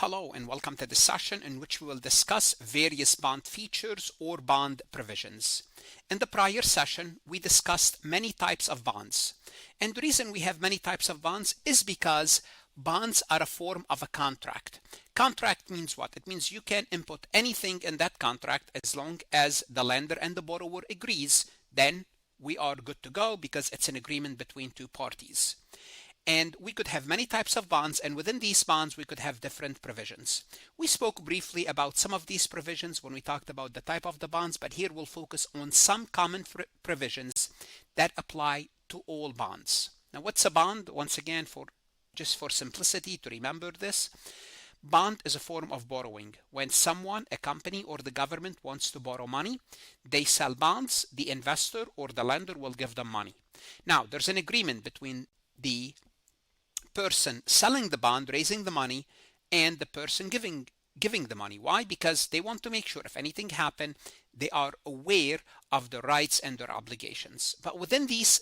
Hello and welcome to this session in which we will discuss various bond features or bond provisions. In the prior session, we discussed many types of bonds. And the reason we have many types of bonds is because bonds are a form of a contract. Contract means what? It means you can input anything in that contract as long as the lender and the borrower agrees, then we are good to go because it's an agreement between two parties. And we could have many types of bonds, and within these bonds we could have different provisions. We spoke briefly about some of these provisions when we talked about the type of the bonds, but here we'll focus on some common provisions that apply to all bonds. Now, what's a bond? Once again, just for simplicity to remember this, bond is a form of borrowing. When someone, a company or the government wants to borrow money, they sell bonds, the investor or the lender will give them money. Now, there's an agreement between the person selling the bond, raising the money, and the person giving the money. Why? Because they want to make sure if anything happens, they are aware of their rights and their obligations. But within these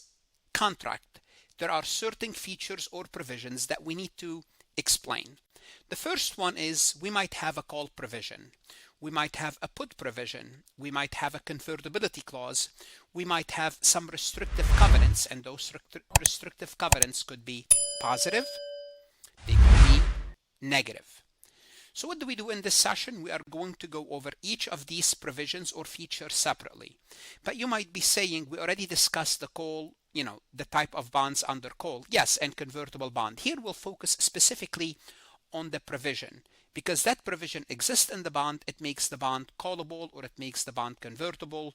contract, there are certain features or provisions that we need to explain. The first one is we might have a call provision. We might have a put provision. We might have a convertibility clause. We might have some restrictive covenants, and those restrictive covenants could be positive, they could be negative. So what do we do in this session? We are going to go over each of these provisions or features separately. But you might be saying, we already discussed the call, the type of bonds under call. Yes, and convertible bond. Here we'll focus specifically on the provision, because that provision exists in the bond. It makes the bond callable or it makes the bond convertible.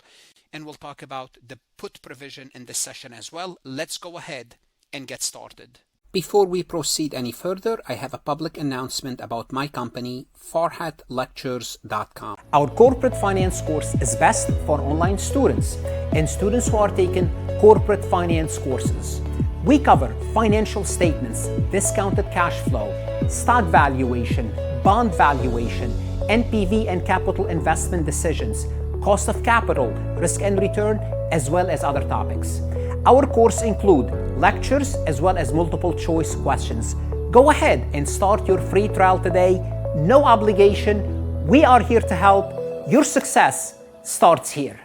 And we'll talk about the put provision in this session as well. Let's go ahead and get started. Before we proceed any further, I have a public announcement about my company, farhatlectures.com. Our corporate finance course is best for online students and students who are taking corporate finance courses. We cover financial statements, discounted cash flow, stock valuation, bond valuation, NPV and capital investment decisions, cost of capital, risk and return, as well as other topics. Our course includes lectures as well as multiple choice questions. Go ahead and start your free trial today. No obligation. We are here to help. Your success starts here.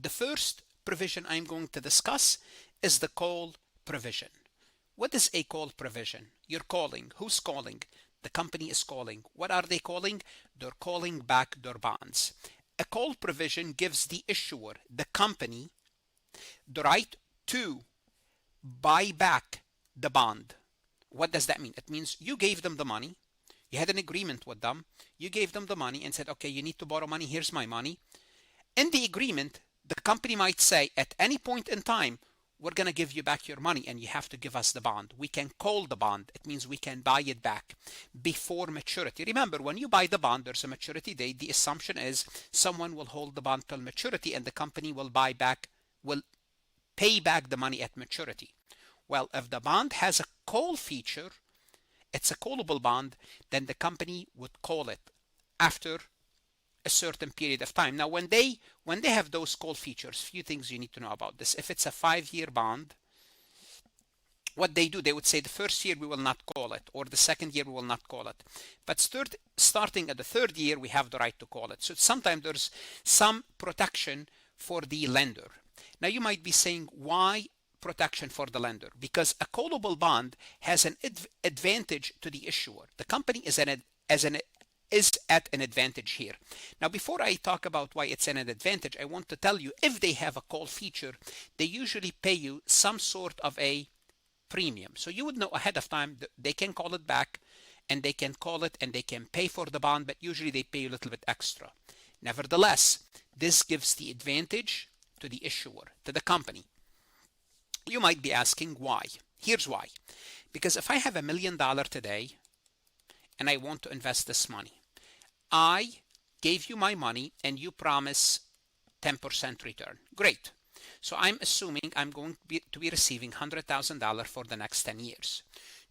The first provision I'm going to discuss is the call provision. What is a call provision? You're calling. Who's calling? The company is calling. What are they calling? They're calling back their bonds. A call provision gives the issuer, the company, the right to buy back the bond. What does that mean? It means you gave them the money. You had an agreement with them. You gave them the money and said, okay, you need to borrow money. Here's my money. In the agreement, the company might say at any point in time, we're going to give you back your money and you have to give us the bond. We can call the bond. It means we can buy it back before maturity. Remember, when you buy the bond, there's a maturity date. The assumption is someone will hold the bond till maturity and the company will pay back the money at maturity. Well, if the bond has a call feature, it's a callable bond, then the company would call it after a certain period of time. Now, when they have those call features, few things you need to know about this. If it's a 5-year bond, what they do, they would say the first year we will not call it, or the second year we will not call it. But starting at the third year, we have the right to call it. So sometimes there's some protection for the lender. Now you might be saying, why protection for the lender? Because a callable bond has an advantage to the issuer. The company is at an advantage here. Now, before I talk about why it's an advantage, I want to tell you, if they have a call feature, they usually pay you some sort of a premium. So you would know ahead of time that they can call it back and they can call it and they can pay for the bond, but usually they pay you a little bit extra. Nevertheless, this gives the advantage to the issuer, to the company. You might be asking why. Here's why. Because if I have $1 million today and I want to invest this money, I gave you my money and you promise 10% return. Great. So I'm assuming I'm going to be receiving $100,000 for the next 10 years.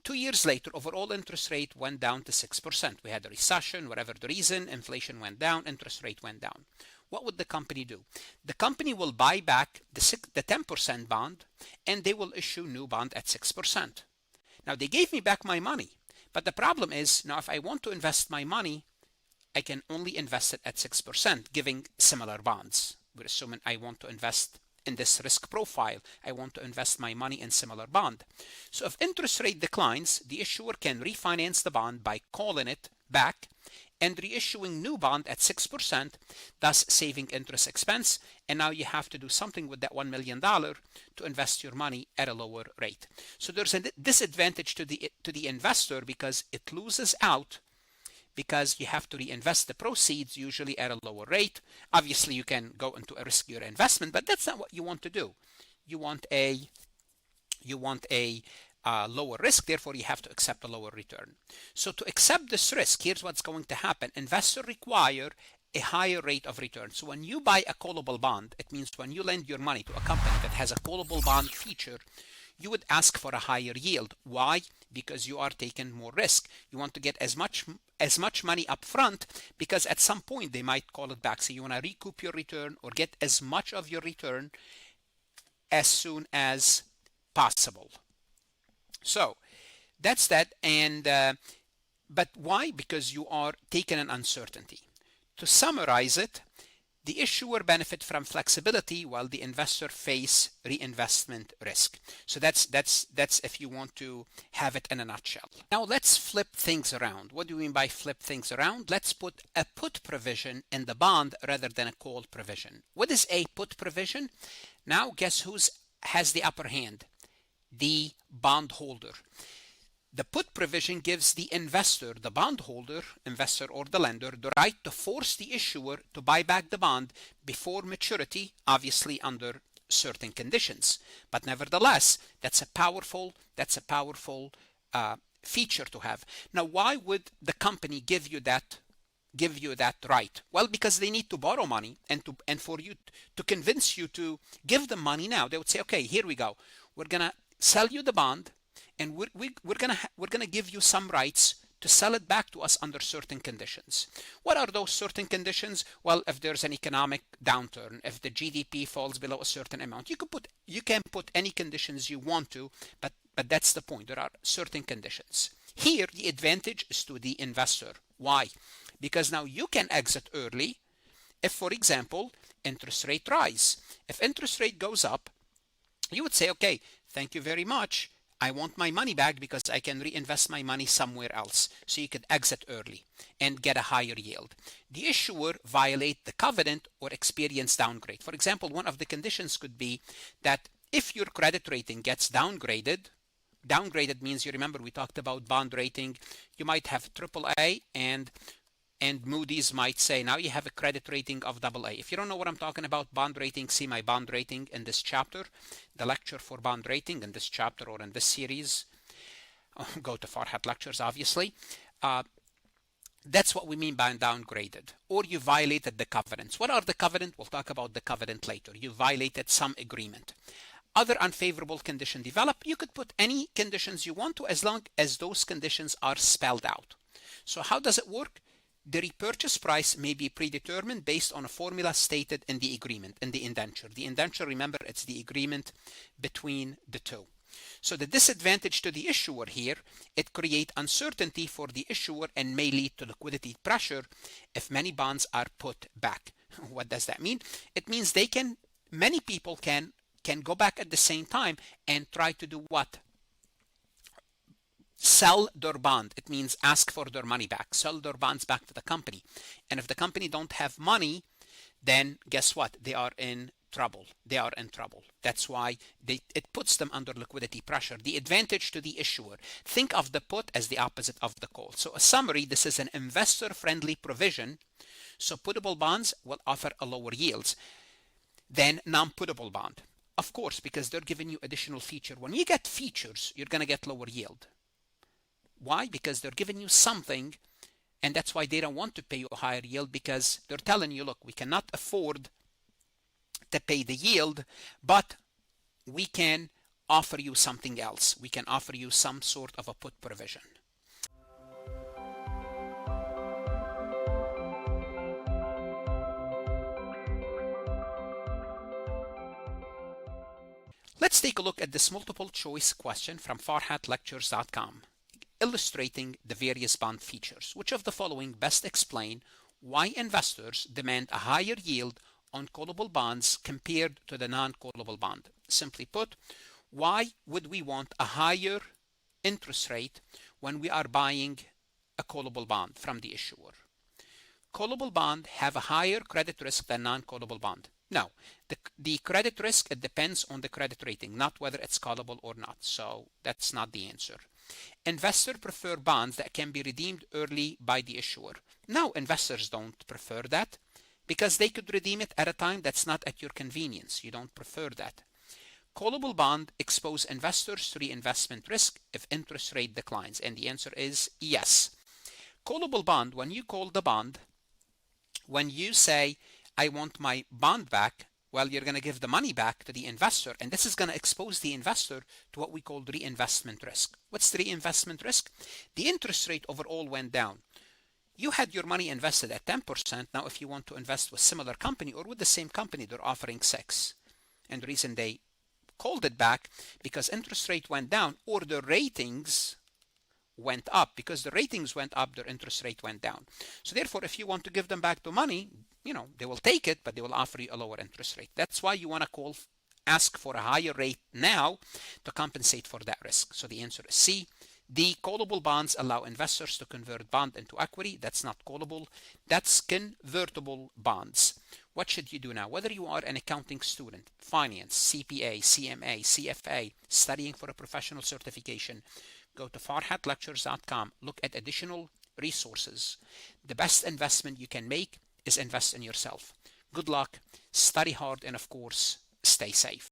2 years later, overall interest rate went down to 6%. We had a recession, whatever the reason, inflation went down, interest rate went down. What would the company do? The company will buy back the 10% bond and they will issue new bond at 6%. Now they gave me back my money, But the problem is, now if I want to invest my money, I can only invest it at 6%, giving similar bonds. We're assuming I want to invest in this risk profile. I want to invest my money in similar bond. So if interest rate declines, the issuer can refinance the bond by calling it back and reissuing new bond at 6%, thus saving interest expense. And now you have to do something with that $1 million to invest your money at a lower rate. So there's a disadvantage to the investor because it loses out, because you have to reinvest the proceeds usually at a lower rate. Obviously, you can go into a riskier investment, but that's not what you want to do. You want a lower risk, therefore you have to accept a lower return. So to accept this risk, here's what's going to happen. Investors require a higher rate of return. So when you buy a callable bond, it means when you lend your money to a company that has a callable bond feature, you would ask for a higher yield. Why? Because you are taking more risk. You want to get as much money up front, because at some point they might call it back. So you want to recoup your return or get as much of your return as soon as possible. So that's that. And but why? Because you are taking an uncertainty. To summarize it, the issuer benefit from flexibility while the investor face reinvestment risk. So that's if you want to have it in a nutshell. Now let's flip things around. What do we mean by flip things around? Let's put a put provision in the bond rather than a call provision. What is a put provision? Now guess who has the upper hand? The bondholder. The put provision gives the investor, the bondholder, investor or the lender, the right to force the issuer to buy back the bond before maturity, obviously under certain conditions. But nevertheless, that's a powerful feature to have. Now, why would the company give you that right? Well, because they need to borrow money, and for you to convince you to give them money now, they would say, okay, here we go. We're gonna sell you the bond, and we're gonna give you some rights to sell it back to us under certain conditions. What are those certain conditions? Well, if there's an economic downturn, if the GDP falls below a certain amount, you can put any conditions you want to, but that's the point. There are certain conditions. Here, the advantage is to the investor. Why? Because now you can exit early if, for example, interest rate rise. If interest rate goes up, you would say, okay, thank you very much. I want my money back because I can reinvest my money somewhere else. So you could exit early and get a higher yield. The issuer violate the covenant or experience downgrade. For example, one of the conditions could be that if your credit rating gets downgraded means, you remember we talked about bond rating, you might have AAA and Moody's might say, now you have a credit rating of AA. If you don't know what I'm talking about, bond rating, see my bond rating in this chapter, the lecture for bond rating in this chapter or in this series. Go to Farhat lectures, obviously. That's what we mean by downgraded. Or you violated the covenants. What are the covenants? We'll talk about the covenant later. You violated some agreement. Other unfavorable condition develop. You could put any conditions you want to, as long as those conditions are spelled out. So how does it work? The repurchase price may be predetermined based on a formula stated in the agreement, in the indenture. The indenture, remember, it's the agreement between the two. So the disadvantage to the issuer here, it creates uncertainty for the issuer and may lead to liquidity pressure if many bonds are put back. What does that mean? It means many people can go back at the same time and try to do what? Sell their bond. It means ask for their money back, sell their bonds back to the company. And if the company don't have money, then guess what? They are in trouble. That's why it puts them under liquidity pressure. The advantage to the issuer. Think of the put as the opposite of the call. So a summary, this is an investor-friendly provision. So puttable bonds will offer a lower yields than non-puttable bond. Of course, because they're giving you additional feature. When you get features, you're going to get lower yield. Why? Because they're giving you something, and that's why they don't want to pay you a higher yield, because they're telling you, look, we cannot afford to pay the yield, but we can offer you something else. We can offer you some sort of a put provision. Let's take a look at this multiple choice question from farhatlectures.com. illustrating the various bond features. Which of the following best explain why investors demand a higher yield on callable bonds compared to the non-callable bond? Simply put, why would we want a higher interest rate when we are buying a callable bond from the issuer? Callable bond have a higher credit risk than non-callable bond. Now, the credit risk, it depends on the credit rating, not whether it's callable or not. So that's not the answer. Investors prefer bonds that can be redeemed early by the issuer. Now, investors don't prefer that because they could redeem it at a time that's not at your convenience. You don't prefer that. Callable bond expose investors to reinvestment risk if interest rate declines, and the answer is yes. Callable bond, when you call the bond, when you say, I want my bond back, well, you're going to give the money back to the investor, and this is going to expose the investor to what we call reinvestment risk. What's the reinvestment risk? The interest rate overall went down. You had your money invested at 10%. Now, if you want to invest with similar company or with the same company, they're offering 6%. And the reason they called it back because interest rate went down, or the ratings went up. Because the ratings went up, their interest rate went down. So therefore, if you want to give them back the money, they will take it, but they will offer you a lower interest rate. That's why you want to ask for a higher rate now to compensate for that risk. So the answer is C. The callable bonds allow investors to convert bond into equity. That's not callable. That's convertible bonds. What should you do now? Whether you are an accounting student, finance, CPA, CMA, CFA, studying for a professional certification, go to farhatlectures.com. Look at additional resources. The best investment you can make is invest in yourself. Good luck, study hard, and of course, stay safe.